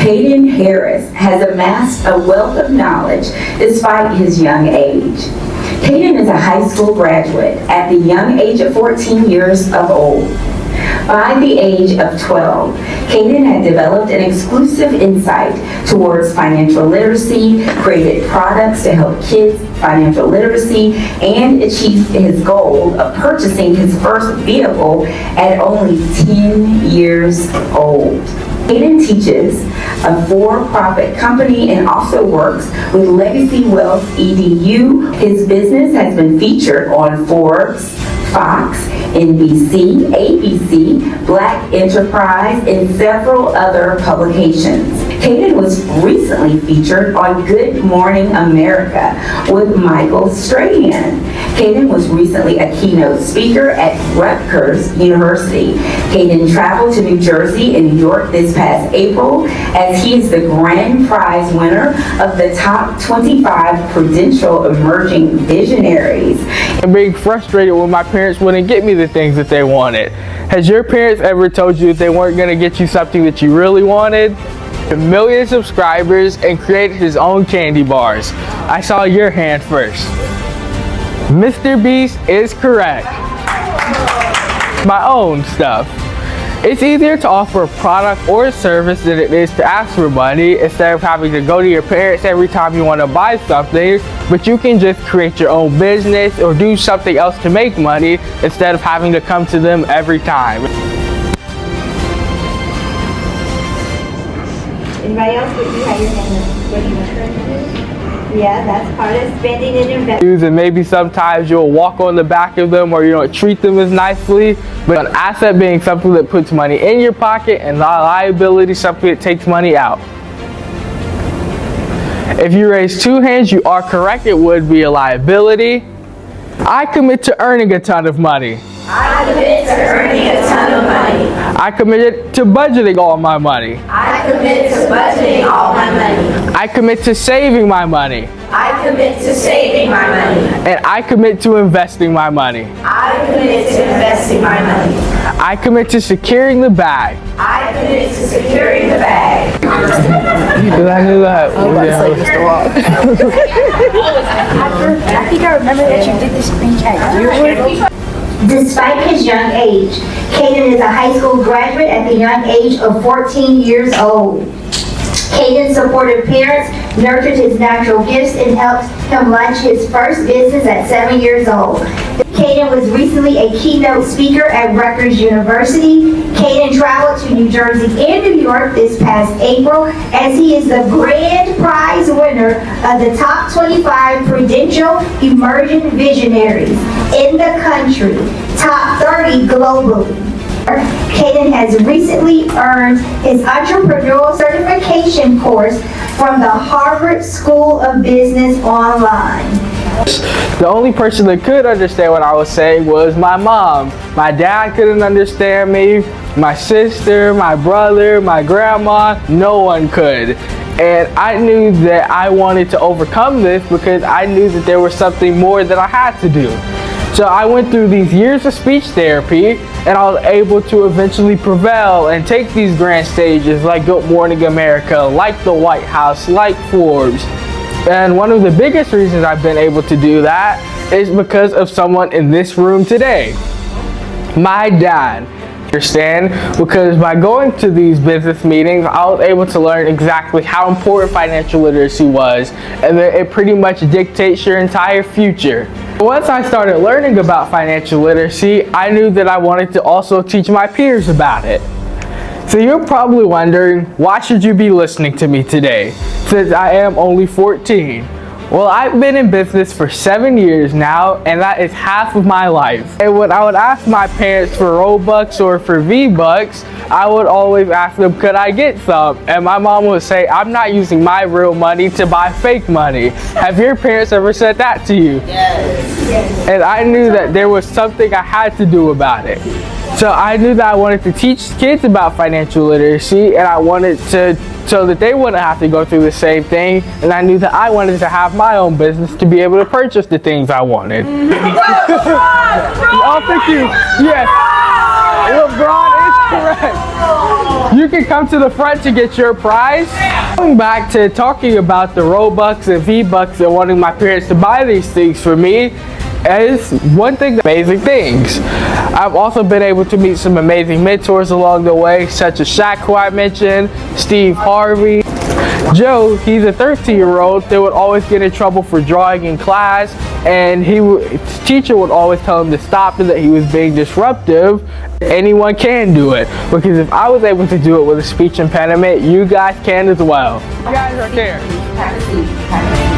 Caden Harris has amassed a wealth of knowledge despite his young age. Caden is a high school graduate at the young age of 14 years of old. By the age of 12, Caden had developed an exclusive insight towards financial literacy, created products to help kids financial literacy, and achieved his goal of purchasing his first vehicle at only 10 years old. Caden teaches a for-profit company and also works with Legacy Wealth EDU. His business has been featured on Forbes, Fox, NBC, ABC, Black Enterprise, and several other publications. Caden was recently featured on Good Morning America with Michael Strahan. Caden was recently a keynote speaker at Rutgers University. Caden traveled to New Jersey and New York this past April as he is the grand prize winner of the top 25 Prudential Emerging Visionaries. And being frustrated when my parents wouldn't get me the things that they wanted. Has your parents ever told you that they weren't going to get you something that you really wanted? A million subscribers and created his own candy bars. I saw your hand first. Mr. Beast is correct. My own stuff. It's easier to offer a product or a service than it is to ask for money instead of having to go to your parents every time you want to buy something, but you can just create your own business or do something else to make money instead of having to come to them every time. Anybody else? What do you have your hand up? What do you want? Yeah, that's part of spending and investing. And maybe sometimes you'll walk on the back of them or you don't treat them as nicely, but an asset being something that puts money in your pocket and a liability something that takes money out. If you raise two hands, you are correct. It would be a liability. I commit to earning a ton of money. I commit to earning a ton of money. I commit to budgeting all my money. I commit to budgeting all my money. I commit to saving my money. I commit to saving my money. And I commit to investing my money. I commit to investing my money. I commit to securing the bag. I commit to securing the bag. Because I knew that. I was about to say Mr. Rock. I think I remember that you did this speech at Deerwood. Despite his young age, Caden is a high school graduate at the young age of 14 years old. Caden's supportive parents nurtured his natural gifts and helped him launch his first business at 7 years old. Caden was recently a keynote speaker at Rutgers University. Caden traveled to New Jersey and New York this past April as he is the grand prize winner of the top 25 Prudential Emerging Visionaries in the country, top 30 globally. Caden has recently earned his entrepreneurial certification course from the Harvard School of Business online. The only person that could understand what I was saying was my mom. My dad couldn't understand me, my sister, my brother, my grandma, no one could. And I knew that I wanted to overcome this because I knew that there was something more that I had to do. So I went through these years of speech therapy and I was able to eventually prevail and take these grand stages like Good Morning America, like the White House, like Forbes. And one of the biggest reasons I've been able to do that is because of someone in this room today. My dad. Understand? Because by going to these business meetings, I was able to learn exactly how important financial literacy was, and that it pretty much dictates your entire future. Once I started learning about financial literacy, I knew that I wanted to also teach my peers about it. So you're probably wondering, why should you be listening to me today, since I am only 14? Well, I've been in business for 7 years now, and that is half of my life. And when I would ask my parents for Robux or for V-Bucks, I would always ask them, could I get some? And my mom would say, I'm not using my real money to buy fake money. Have your parents ever said that to you? Yes. And I knew that there was something I had to do about it. So I knew that I wanted to teach kids about financial literacy, and I wanted to so that they wouldn't have to go through the same thing, and I knew that I wanted to have my own business to be able to purchase the things I wanted. Oh, thank you. Yes. LeBron is correct. You can come to the front to get your prize. Going back to talking about the Robux and V-Bucks and wanting my parents to buy these things for me is one thing, amazing things. I've also been able to meet some amazing mentors along the way, such as Shaq, who I mentioned, Steve Harvey. Joe, he's a 13-year-old that would always get in trouble for drawing in class, and his teacher would always tell him to stop and that he was being disruptive. Anyone can do it, because if I was able to do it with a speech impediment, you guys can as well. You guys are there. Have a seat.